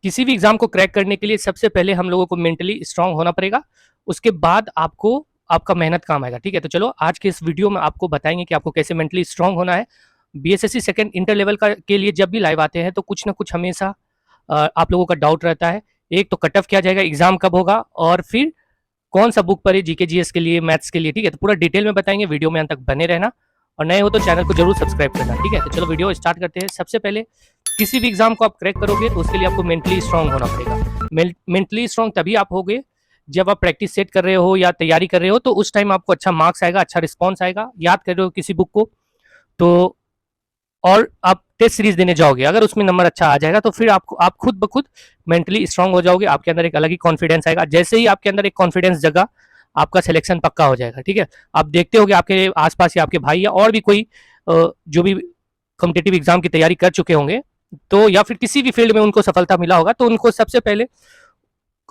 किसी भी एग्जाम को क्रैक करने के लिए सबसे पहले हम लोगों को मेंटली स्ट्रांग होना पड़ेगा। उसके बाद आपको आपका मेहनत काम आएगा। ठीक है, तो चलो आज के इस वीडियो में आपको बताएंगे कि आपको कैसे मेंटली स्ट्रांग होना है। बीएसएससी सेकंड इंटर लेवल का के लिए जब भी लाइव आते हैं तो कुछ ना कुछ हमेशा आप लोगों का डाउट रहता है। एक तो कट ऑफ क्या जाएगा, एग्जाम कब होगा, और फिर कौन सा बुक पढ़े जीके जीएस के लिए, मैथ्स के लिए। ठीक है, तो पूरा डिटेल में बताएंगे, वीडियो में अंत तक बने रहना, और नए हो तो चैनल को जरूर सब्सक्राइब करना। ठीक है, तो चलो वीडियो स्टार्ट करते हैं। सबसे पहले किसी भी एग्जाम को आप क्रैक करोगे तो उसके लिए आपको मेंटली स्ट्रांग होना पड़ेगा। मेंटली स्ट्रांग तभी आप होगे जब आप प्रैक्टिस सेट कर रहे हो या तैयारी कर रहे हो, तो उस टाइम आपको अच्छा मार्क्स आएगा, अच्छा रिस्पॉन्स आएगा। याद कर रहे हो किसी बुक को तो, और आप टेस्ट सीरीज देने जाओगे, अगर उसमें नंबर अच्छा आ जाएगा तो फिर आप खुद ब खुद मेंटली स्ट्रांग हो जाओगे। आपके अंदर एक अलग ही कॉन्फिडेंस आएगा। जैसे ही आपके अंदर एक कॉन्फिडेंस जगा, आपका सिलेक्शन पक्का हो जाएगा। ठीक है, आप देखते होगे आपके आसपास या आपके भाई या और भी कोई जो भी कॉम्पिटेटिव एग्जाम की तैयारी कर चुके होंगे, तो या फिर किसी भी फील्ड में उनको सफलता मिला होगा, तो उनको सबसे पहले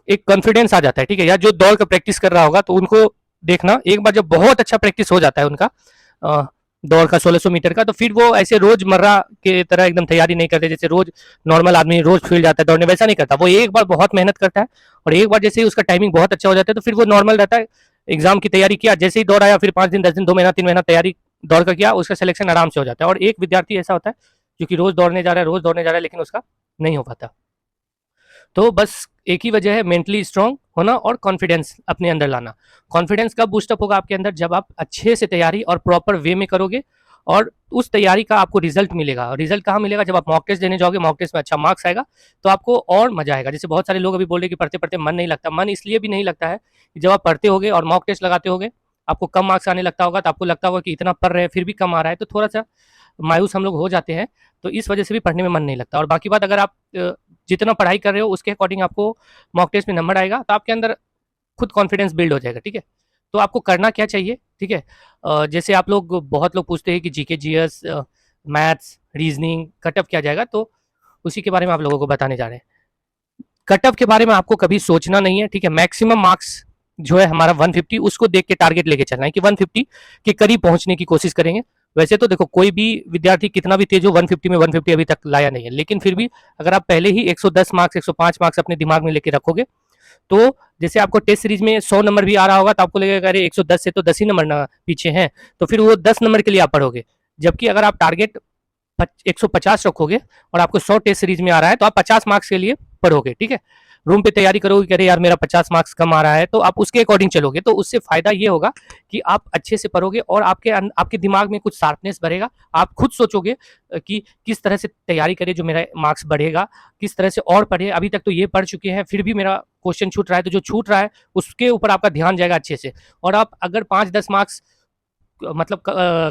एक कॉन्फिडेंस आ जाता है। ठीक है, या जो दौड़ का प्रैक्टिस कर रहा होगा तो उनको देखना, एक बार जब बहुत अच्छा प्रैक्टिस हो जाता है उनका दौड़ का 1600 मीटर का, तो फिर वो ऐसे रोजमर्रा के तरह एकदम तैयारी नहीं करते, जैसे रोज नॉर्मल आदमी रोज फील्ड जाता है दौड़ने, वैसा नहीं करता। वो एक बार बहुत मेहनत करता है और एक बार जैसे ही उसका टाइमिंग बहुत अच्छा हो जाता है तो फिर वो नॉर्मल रहता है। एग्जाम की तैयारी किया, जैसे ही दौड़ आया, फिर 5 दिन 10 दिन 2 महीना 3 महीना तैयारी दौड़ का किया, उसका सिलेक्शन आराम से हो जाता है। और एक विद्यार्थी ऐसा होता है जो कि रोज दौड़ने जा रहा है, रोज दौड़ने जा रहा है, लेकिन उसका नहीं हो पाता। तो बस एक ही वजह है, मेंटली स्ट्रांग होना और कॉन्फिडेंस अपने अंदर लाना। कॉन्फिडेंस कब बूस्टअप होगा आपके अंदर, जब आप अच्छे से तैयारी और प्रॉपर वे में करोगे और उस तैयारी का आपको रिजल्ट मिलेगा। और रिजल्ट कहाँ मिलेगा, जब आप मॉक टेस्ट देने जाओगे, मॉक टेस्ट में अच्छा मार्क्स आएगा तो आपको और मजा आएगा। जैसे बहुत सारे लोग अभी बोल रहे कि पढ़ते पढ़ते मन नहीं लगता। मन इसलिए भी नहीं लगता है कि जब आप पढ़ते होगे और मॉक टेस्ट लगाते होगे, आपको कम मार्क्स आने लगता होगा, तो आपको लगता होगा कि इतना पढ़ रहे हैं फिर भी कम आ रहा है, तो थोड़ा सा मायूस हम लोग हो जाते हैं। तो इस वजह से भी पढ़ने में मन नहीं लगता। और बाकी बात, अगर आप जितना पढ़ाई कर रहे हो उसके अकॉर्डिंग आपको मॉक टेस्ट में नंबर आएगा, तो आपके अंदर खुद कॉन्फिडेंस बिल्ड हो जाएगा। ठीक है, तो आपको करना क्या चाहिए। ठीक है, जैसे आप लोग, बहुत लोग पूछते हैं कि GK GS, maths, reasoning cut off क्या जाएगा, तो उसी के बारे में आप लोगों को बताने जा रहे हैं। कट ऑफ के बारे में आपको कभी सोचना नहीं है। ठीक है, मैक्सिमम मार्क्स जो है हमारा 150, उसको देख के टारगेट लेके चलना है कि 150 के करीब पहुंचने की कोशिश करेंगे। वैसे तो देखो, कोई भी विद्यार्थी कितना भी तेज हो, 150 में 150 अभी तक लाया नहीं है, लेकिन फिर भी अगर आप पहले ही 110 मार्क्स 105 मार्क्स अपने दिमाग में लेके रखोगे, तो जैसे आपको टेस्ट सीरीज में 100 नंबर भी आ रहा होगा तो आपको लगेगा अरे 110 से तो 10 ही नंबर ना पीछे हैं, तो फिर वो 10 नंबर के लिए आप पढ़ोगे। जबकि अगर आप टारगेट 150 रखोगे और आपको 100 टेस्ट सीरीज में आ रहा है, तो आप 50 मार्क्स के लिए पढ़ोगे। ठीक है, रूम पे तैयारी करोगे कि अरे यार मेरा 50 मार्क्स कम आ रहा है, तो आप उसके अकॉर्डिंग चलोगे। तो उससे फायदा ये होगा कि आप अच्छे से पढ़ोगे और आपके दिमाग में कुछ शार्पनेस बढ़ेगा। आप खुद सोचोगे कि किस तरह से तैयारी करें जो मेरा मार्क्स बढ़ेगा, किस तरह से और पढ़े। अभी तक तो ये पढ़ चुके हैं फिर भी मेरा क्वेश्चन छूट रहा है, तो जो छूट रहा है उसके ऊपर आपका ध्यान जाएगा अच्छे से। और आप अगर 5-10 मार्क्स मतलब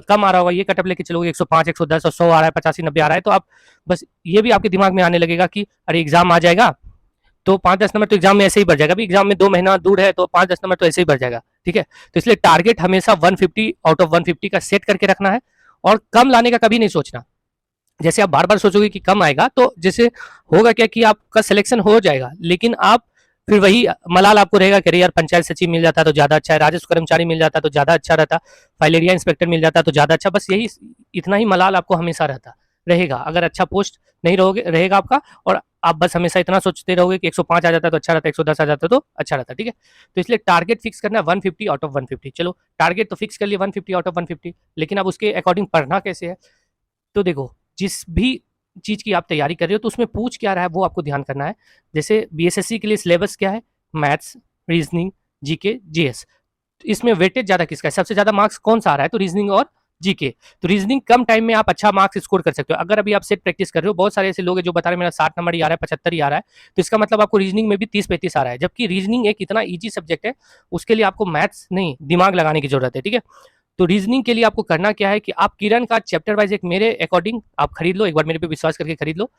कम आ रहा होगा, ये कटअप लेके चलोगे 105 110 और 100 आ रहा है, 85 90 आ रहा है, तो आप बस ये भी आपके दिमाग में आने लगेगा कि अरे एग्जाम आ जाएगा तो 5-10 नंबर तो एग्जाम में ऐसे ही बढ़ जाएगा। अभी एग्जाम में 2 महीना दूर है तो 5-10 नंबर तो ऐसे ही बढ़ जाएगा। ठीक है, तो इसलिए टारगेट हमेशा 150 आउट ऑफ 150 का सेट करके रखना है और कम लाने का कभी नहीं सोचना। जैसे आप बार बार सोचोगे कि कम आएगा, तो जैसे होगा क्या कि आपका सिलेक्शन हो जाएगा, लेकिन आप फिर वही मलाल आपको रहेगा कि यार पंचायत सचिव मिल जाता तो ज्यादा अच्छा है, राजस्व कर्मचारी मिल जाता तो ज्यादा अच्छा रहता, फाइलेरिया इंस्पेक्टर मिल जाता तो ज्यादा अच्छा। बस यही, इतना ही मलाल आपको हमेशा रहता रहेगा अगर अच्छा पोस्ट नहीं रहोगे रहेगा आपका, और आप बस हमेशा इतना सोचते रहोगे कि 105 आ जाता तो अच्छा रहता, 110 आ जाता तो अच्छा रहता। ठीक है, तो इसलिए टारगेट फिक्स करना है 150 आउट ऑफ 150। चलो, टारगेट तो फिक्स कर लिए 150 आउट ऑफ 150, लेकिन अब उसके अकॉर्डिंग पढ़ना कैसे है। तो देखो, जिस भी चीज़ की आप तैयारी कर रहे हो तो उसमें पूछ क्या रहा है वो आपको ध्यान करना है। जैसे बीएसएससी के लिए सिलेबस क्या है, मैथ्स, रीजनिंग, जीके, जीएस। इसमें वेटेज ज़्यादा किसका है, सबसे ज़्यादा मार्क्स कौन सा आ रहा है, तो रीजनिंग और जीके। तो रीजनिंग कम टाइम में आप अच्छा मार्क्स स्कोर कर सकते हो। अगर अभी आप सेट प्रैक्टिस कर रहे हो, बहुत सारे ऐसे लोग हैं जो बता रहे हैं मेरा 60 नंबर ही आ रहा है, 75 ही आ रहा है, तो इसका मतलब आपको रीजनिंग में भी 30-35 आ रहा है। जबकि रीजनिंग एक इतना ईजी सब्जेक्ट है, उसके लिए आपको मैथ्स नहीं दिमाग लगाने की जरूरत है। ठीक है, तो रीजनिंग के लिए आपको करना क्या है कि आप किरण का चैप्टर वाइज, एक मेरे अकॉर्डिंग आप खरीद लो, एक बार मेरे पे विश्वास करके खरीद लो।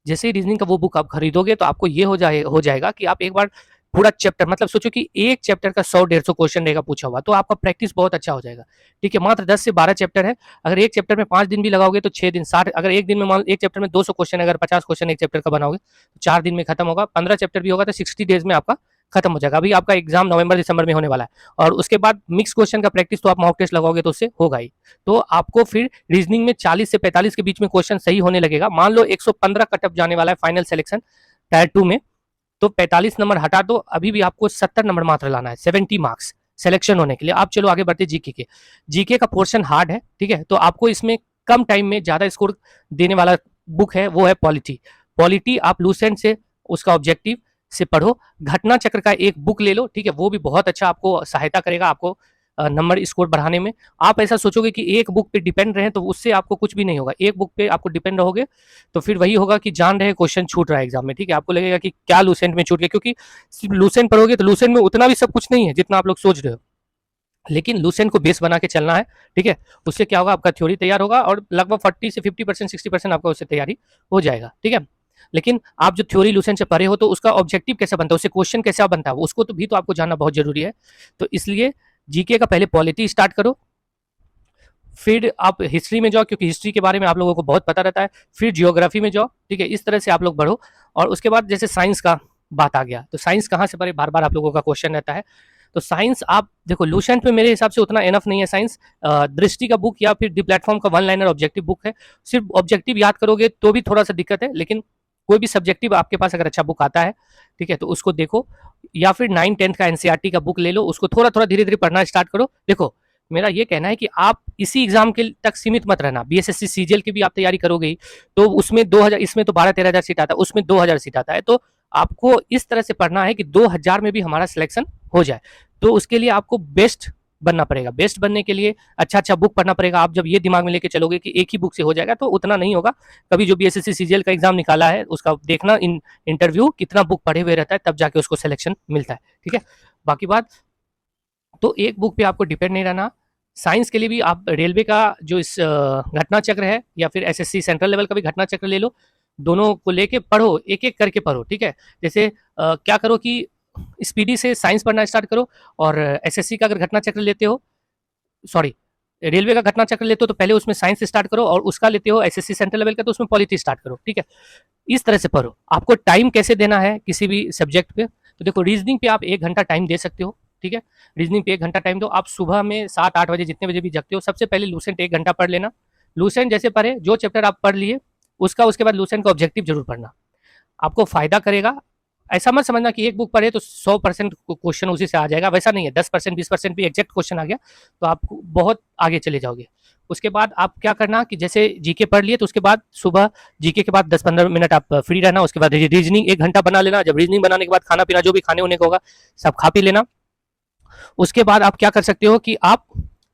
जैसे ही रीजनिंग का वो बुक आप खरीदोगे तो आपको ये हो जाएगा कि आप एक बार पूरा चैप्टर, मतलब सोचो कि एक चैप्टर का 100-150 क्वेश्चन रहेगा पूछा हुआ, तो आपका प्रैक्टिस बहुत अच्छा हो जाएगा। ठीक है, मात्र 10 से 12 चैप्टर है। अगर एक चैप्टर में 5 दिन भी लगाओगे तो 6 दिन 60, अगर एक दिन में मान एक चैप्टर में 200 क्वेश्चन, अगर 50 क्वेश्चन एक चैप्टर का बनाओगे तो 4 दिन में खत्म होगा। 15 चैप्टर भी होगा तो 60 डेज में आपका खत्म हो जाएगा। अभी आपका एग्जाम नवंबर दिसंबर में होने वाला है, और उसके बाद मिक्स क्वेश्चन का प्रैक्टिस तो आप मॉक टेस्ट लगाओगे तो उससे होगा ही। तो आपको फिर रीजनिंग में 40 से 45 के बीच में क्वेश्चन सही होने लगेगा। मान लो 115 कटअप जाने वाला है फाइनल सिलेक्शन, टायर 2 में, तो 45 नंबर हटा दो, अभी भी आपको 70 नंबर मात्र लाना है, 70 मार्क्स सिलेक्शन होने के लिए। आप चलो आगे बढ़ते जीके के। जीके का पोर्शन हार्ड है, ठीक है, तो आपको इसमें कम टाइम में ज़्यादा स्कोर देने वाला बुक है, वो है पॉलिटी। पॉलिटी आप लूसेंट से उसका ऑब्जेक्टिव से पढ़ो। घटना चक्र का एक बुक ले लो, ठीक है, वो भी बहुत अच्छा आपको सहायता करेगा आपको नंबर स्कोर बढ़ाने में। आप ऐसा सोचोगे कि एक बुक पे डिपेंड रहे तो उससे आपको कुछ भी नहीं होगा। एक बुक पे आपको डिपेंड रहोगे तो फिर वही होगा कि जान रहे क्वेश्चन छूट रहा है एग्जाम में, ठीक है, आपको लगेगा कि क्या लूसेंट में छूट गया, क्योंकि सिर्फ लूसेंट पढ़ोगे तो लूसेंट में उतना भी सब कुछ नहीं है जितना आप लोग सोच रहे हो, लेकिन लूसेंट को बेस बना के चलना है, ठीक है। उससे क्या होगा, आपका थ्योरी तैयार होगा और लगभग 40 से 50% 60% आपका उससे तैयारी हो जाएगा, ठीक है। लेकिन आप जो थ्योरी लूसेंट से पढ़े हो तो उसका ऑब्जेक्टिव कैसे बनता है, उससे क्वेश्चन कैसे बनता है, उसको तो भी तो आपको जानना बहुत जरूरी है। तो इसलिए जीके का पहले पॉलिटी स्टार्ट करो, फिर आप हिस्ट्री में जाओ क्योंकि हिस्ट्री के बारे में आप लोगों को बहुत पता रहता है, फिर जियोग्राफी में जाओ, ठीक है, इस तरह से आप लोग बढ़ो। और उसके बाद जैसे साइंस का बात आ गया, तो साइंस कहाँ से पढ़े, बार बार आप लोगों का क्वेश्चन रहता है। तो साइंस आप देखो, लूसेंट में मेरे हिसाब से उतना एनफ नहीं है साइंस। दृष्टि का बुक या फिर दी प्लेटफॉर्म का वन लाइनर ऑब्जेक्टिव बुक है, सिर्फ ऑब्जेक्टिव याद करोगे तो भी थोड़ा सा दिक्कत है, लेकिन कोई भी सब्जेक्टिव आपके पास अगर अच्छा बुक आता है, ठीक है, तो उसको देखो। या फिर 9-10 का एनसीईआरटी का बुक ले लो, उसको थोड़ा थोड़ा धीरे धीरे पढ़ना स्टार्ट करो। देखो मेरा ये कहना है कि आप इसी एग्जाम के तक सीमित मत रहना। बीएसएससी सीजीएल की भी आप तैयारी करोगे तो उसमें 2000, इसमें तो 12-13 हजार सीट आता है, उसमें 2000 सीट आता है, तो आपको इस तरह से पढ़ना है कि 2000 में भी हमारा सिलेक्शन हो जाए। तो उसके लिए आपको बेस्ट बनना पड़ेगा। बेस्ट बनने के लिए अच्छा अच्छा बुक पढ़ना पड़ेगा। आप जब ये दिमाग में लेके चलोगे कि एक ही बुक से हो जाएगा तो उतना नहीं होगा। कभी जो बीएसएससी सीजीएल का एग्जाम निकाला है उसका देखना, इंटरव्यू कितना बुक पढ़े हुए रहता है, तब जाके उसको सिलेक्शन मिलता है, ठीक है। बाकी बात तो एक बुक पे आपको डिपेंड नहीं रहना। साइंस के लिए भी आप रेलवे का जो इस घटना चक्र है या फिर एसएससी सेंट्रल लेवल का भी घटना चक्र ले लो, दोनों को लेके पढ़ो, एक एक करके पढ़ो, ठीक है। जैसे क्या करो कि स्पीडी से साइंस पढ़ना स्टार्ट करो, और एसएससी का अगर घटना चक्र लेते हो, सॉरी, रेलवे का घटना चक्र लेते हो तो पहले उसमें साइंस स्टार्ट करो, और उसका लेते हो एसएससी सेंट्रल लेवल का तो उसमें पॉलिटी स्टार्ट करो, ठीक है। इस तरह से पढ़ो। आपको टाइम कैसे देना है किसी भी सब्जेक्ट पे, तो देखो रीजनिंग पे आप 1 घंटा टाइम दे सकते हो, ठीक है। रीजनिंग पे 1 घंटा टाइम दो। आप सुबह में 7-8 बजे जितने बजे भी जगते हो, सबसे पहले लूसेंट 1 घंटा पढ़ लेना। लूसेंट जैसे पढ़े, जो चैप्टर आप पढ़ लिए उसका उसके बाद लूसेंट का ऑब्जेक्टिव जरूर पढ़ना, आपको फायदा करेगा। ऐसा मत समझना कि एक बुक पढ़े तो 100% क्वेश्चन उसी से आ जाएगा, वैसा नहीं है। 10% 20% भी एग्जैक्ट क्वेश्चन आ गया तो आप बहुत आगे चले जाओगे। उसके बाद आप क्या करना कि जैसे जीके पढ़ लिए तो उसके बाद सुबह जीके के बाद 10-15 मिनट आप फ्री रहना। उसके बाद रीजनिंग 1 घंटा बना लेना। जब रीजनिंग बनाने के बाद खाना पीना जो भी खाने होने का होगा सब खा पी लेना। उसके बाद आप क्या कर सकते हो कि आप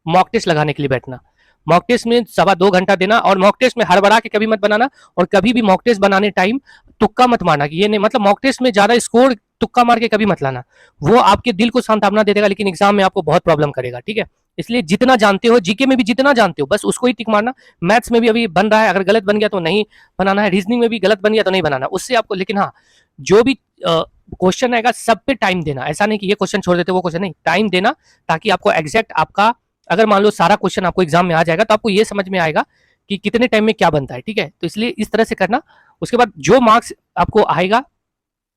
मॉक टेस्ट लगाने के लिए बैठना। मॉक टेस्ट में 2.25 घंटा देना, और मॉक टेस्ट में हड़बड़ा के कभी मत बनाना, और कभी भी मॉक टेस्ट बनाने टाइम तुक्का मत मारना कि ये नहीं, मतलब मॉक टेस्ट में ज्यादा स्कोर तुक्का मार के कभी मत लाना। वो आपके दिल को सांत्वना दे देगा लेकिन एग्जाम में आपको बहुत प्रॉब्लम करेगा, ठीक है। इसलिए जितना जानते हो, जीके में भी जितना जानते हो बस उसको ही टिक मारना। मैथ्स में भी अभी बन रहा है, अगर गलत बन गया तो नहीं बनाना है। रीजनिंग में भी गलत बन गया तो नहीं बनाना उससे आपको। लेकिन हाँ, जो भी क्वेश्चन आएगा सब पे टाइम देना। ऐसा नहीं कि ये क्वेश्चन छोड़ देते वो क्वेश्चन नहीं, टाइम देना, ताकि आपको एग्जैक्ट आपका, अगर मान लो सारा क्वेश्चन आपको एग्जाम में आ जाएगा तो आपको ये समझ में आएगा कि कितने टाइम में क्या बनता है, ठीक है। तो इसलिए इस तरह से करना। उसके बाद जो मार्क्स आपको आएगा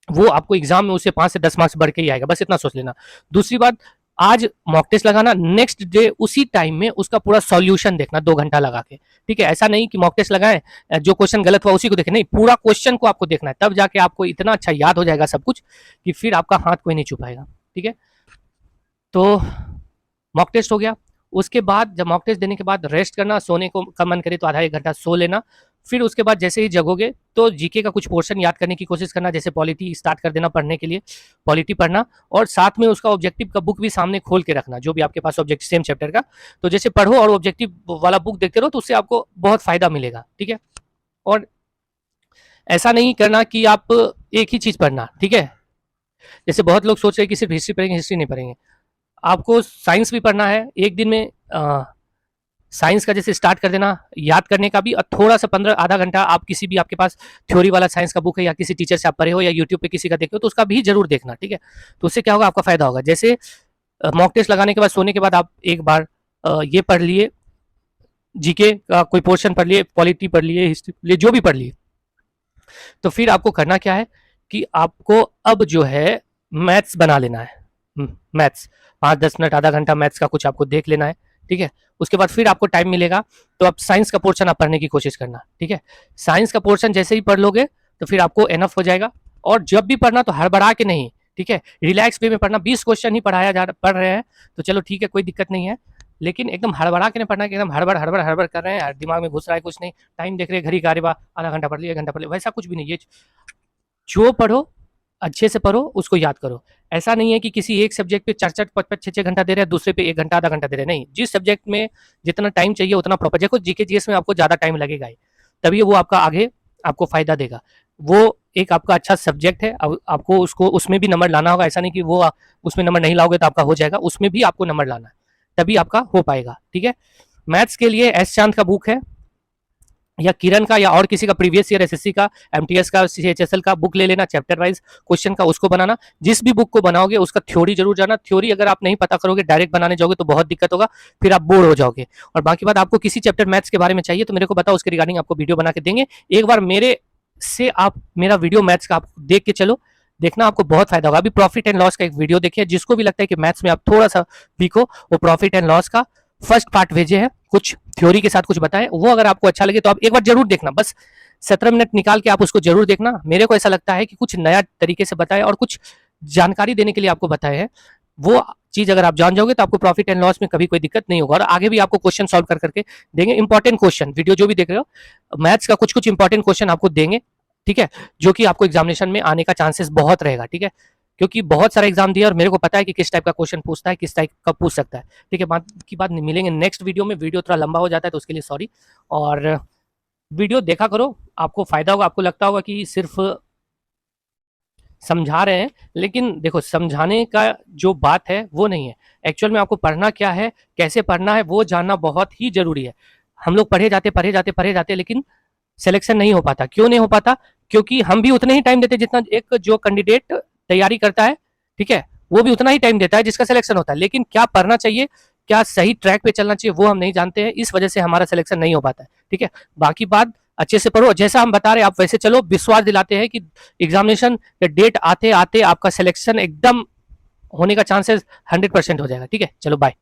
वो आपको एग्जाम में उससे 5 से 10 मार्क्स बढ़ के ही आएगा, बस इतना सोच लेना। दूसरी बात, आज मॉक टेस्ट लगाना, नेक्स्ट डे उसी टाइम में उसका पूरा सॉल्यूशन देखना 2 घंटा लगा के, ठीक है। ऐसा नहीं कि मॉक टेस्ट लगाएं, जो क्वेश्चन गलत हुआ उसी को देखें, नहीं, पूरा क्वेश्चन को आपको देखना है, तब जाके आपको इतना अच्छा याद हो जाएगा सब कुछ कि फिर आपका हाथ कोई नहीं छुपाएगा, ठीक है। तो मॉक टेस्ट हो गया। उसके बाद जब मॉक टेस्ट देने के बाद रेस्ट करना, सोने को का मन करे तो आधा 1 घंटा सो लेना। फिर उसके बाद जैसे ही जगोगे तो जीके का कुछ पोर्शन याद करने की कोशिश करना, जैसे पॉलिटी स्टार्ट कर देना पढ़ने के लिए, पॉलिटी पढ़ना, और साथ में उसका ऑब्जेक्टिव का बुक भी सामने खोल के रखना, जो भी आपके पास ऑब्जेक्टिव सेम चैप्टर का। तो जैसे पढ़ो और ऑब्जेक्टिव वाला बुक देखते रहो तो उससे आपको बहुत फायदा मिलेगा, ठीक है। और ऐसा नहीं करना कि आप एक ही चीज पढ़ना, ठीक है। जैसे बहुत लोग सोच रहे हैं कि सिर्फ हिस्ट्री पढ़ेंगे, हिस्ट्री नहीं पढ़ेंगे। आपको साइंस भी पढ़ना है। एक दिन में साइंस का जैसे स्टार्ट कर देना, याद करने का भी, और थोड़ा सा 15 आधा घंटा आप किसी भी, आपके पास थ्योरी वाला साइंस का बुक है या किसी टीचर से आप पढ़े हो या यूट्यूब पे किसी का देखे हो तो उसका भी जरूर देखना, ठीक है। तो उससे क्या होगा, आपका फायदा होगा। जैसे मॉक टेस्ट लगाने के बाद सोने के बाद आप एक बार ये पढ़ लिए, जीके का कोई पोर्शन पढ़ लिए, पॉलिटी पढ़ लिए, हिस्ट्री पढ़ लिए, जो भी पढ़ लिए, तो फिर आपको करना क्या है कि आपको अब जो है मैथ्स बना लेना है। मैथ्स 5-10 मिनट आधा घंटा मैथ्स का कुछ आपको देख लेना है, ठीक है। उसके बाद फिर आपको टाइम मिलेगा तो आप साइंस का पोर्शन आप पढ़ने की कोशिश करना, ठीक है। साइंस का पोर्शन जैसे ही पढ़ लोगे तो फिर आपको एनफ हो जाएगा। और जब भी पढ़ना तो हड़बड़ा के नहीं, ठीक है, रिलैक्स वे में पढ़ना। 20 क्वेश्चन ही पढ़ रहे हैं तो चलो ठीक है, कोई दिक्कत नहीं है, लेकिन एकदम हड़बड़ा के नहीं पढ़ना कि एकदम हड़बड़ हड़बड़ हड़बड़ कर रहे हैं, दिमाग में घुस रहा है कुछ नहीं, टाइम देख रहे हैं घड़ी का, अरे वाह आधा घंटा पढ़ लिया, 1 घंटा पढ़ लिया, वैसा कुछ भी नहीं। ये जो पढ़ो अच्छे से पढ़ो, उसको याद करो। ऐसा नहीं है कि किसी एक सब्जेक्ट पे 4-4, 5-5, 6-6 घंटा दे रहे हैं, दूसरे पे 1 घंटा आधा घंटा दे रहे हैं, नहीं। जिस सब्जेक्ट में जितना टाइम चाहिए उतना प्रॉपर, देखो जीके जीएस में आपको ज़्यादा टाइम लगेगा ही, तभी वो आपका आगे आपको फायदा देगा। वो एक आपका अच्छा सब्जेक्ट है, अब आपको उसको उसमें भी नंबर लाना होगा। ऐसा नहीं कि वो उसमें नंबर नहीं लाओगे तो आपका हो जाएगा, उसमें भी आपको नंबर लाना है, तभी आपका हो पाएगा, ठीक है। मैथ्स के लिए एस चांद का बुक है, या किरण का, या और किसी का प्रीवियस ईयर एसएससी का, एमटीएस का, सीएचएसएल का बुक ले लेना, चैप्टर वाइज क्वेश्चन का उसको बनाना। जिस भी बुक को बनाओगे उसका थ्योरी जरूर जाना। थ्योरी अगर आप नहीं पता करोगे, डायरेक्ट बनाने जाओगे तो बहुत दिक्कत होगा, फिर आप बोर हो जाओगे। और बाकी बात, आपको किसी चैप्टर मैथ्स के बारे में चाहिए तो मेरे को बताओ, उसके रिगार्डिंग आपको वीडियो बना के देंगे। एक बार मेरे से आप मेरा वीडियो मैथ्स का आप देख के चलो, देखना आपको बहुत फायदा होगा। अभी प्रॉफिट एंड लॉस का एक वीडियो देखिए, जिसको भी लगता है कि मैथ्स में आप थोड़ा सा वीक हो, वो प्रॉफिट एंड लॉस का फर्स्ट पार्ट भेजे है, कुछ थ्योरी के साथ कुछ बताएं, वो अगर आपको अच्छा लगे तो आप एक बार जरूर देखना, बस 17 मिनट निकाल के आप उसको जरूर देखना। मेरे को ऐसा लगता है कि कुछ नया तरीके से बताए और कुछ जानकारी देने के लिए आपको बताए हैं, वो चीज अगर आप जान जाओगे तो आपको प्रॉफिट एंड लॉस में कभी कोई दिक्कत नहीं होगा। और आगे भी आपको क्वेश्चन सॉल्व कर करके देंगे, इंपॉर्टेंट क्वेश्चन। वीडियो जो भी देख रहे हो, मैथ्स का कुछ कुछ इंपॉर्टेंट क्वेश्चन आपको देंगे, ठीक है, जो कि आपको एग्जामिनेशन में आने का चांसेस बहुत रहेगा, ठीक है, क्योंकि बहुत सारा एग्जाम दिया और मेरे को पता है कि किस टाइप का क्वेश्चन पूछता है, किस टाइप का पूछ सकता है, ठीक है। बात की बात मिलेंगे नेक्स्ट वीडियो में, वीडियो थोड़ा लंबा हो जाता है तो उसके लिए सॉरी। और वीडियो देखा करो, आपको फायदा होगा। आपको लगता होगा कि सिर्फ समझा रहे हैं, लेकिन देखो समझाने का जो बात है वो नहीं है, एक्चुअल में आपको पढ़ना क्या है, कैसे पढ़ना है, वो जानना बहुत ही जरूरी है। हम लोग पढ़े जाते लेकिन सिलेक्शन नहीं हो पाता। क्यों नहीं हो पाता? क्योंकि हम भी उतने ही टाइम देते जितना एक जो कैंडिडेट तैयारी करता है, ठीक है, वो भी उतना ही टाइम देता है जिसका सिलेक्शन होता है। लेकिन क्या पढ़ना चाहिए, क्या सही ट्रैक पे चलना चाहिए, वो हम नहीं जानते हैं, इस वजह से हमारा सिलेक्शन नहीं हो पाता है, ठीक है। बाकी बात, अच्छे से पढ़ो, जैसा हम बता रहे हैं आप वैसे चलो, विश्वास दिलाते हैं कि एग्जामिनेशन डेट आते आते आपका सिलेक्शन एकदम होने का चांसेस 100% हो जाएगा, ठीक है। चलो बाय।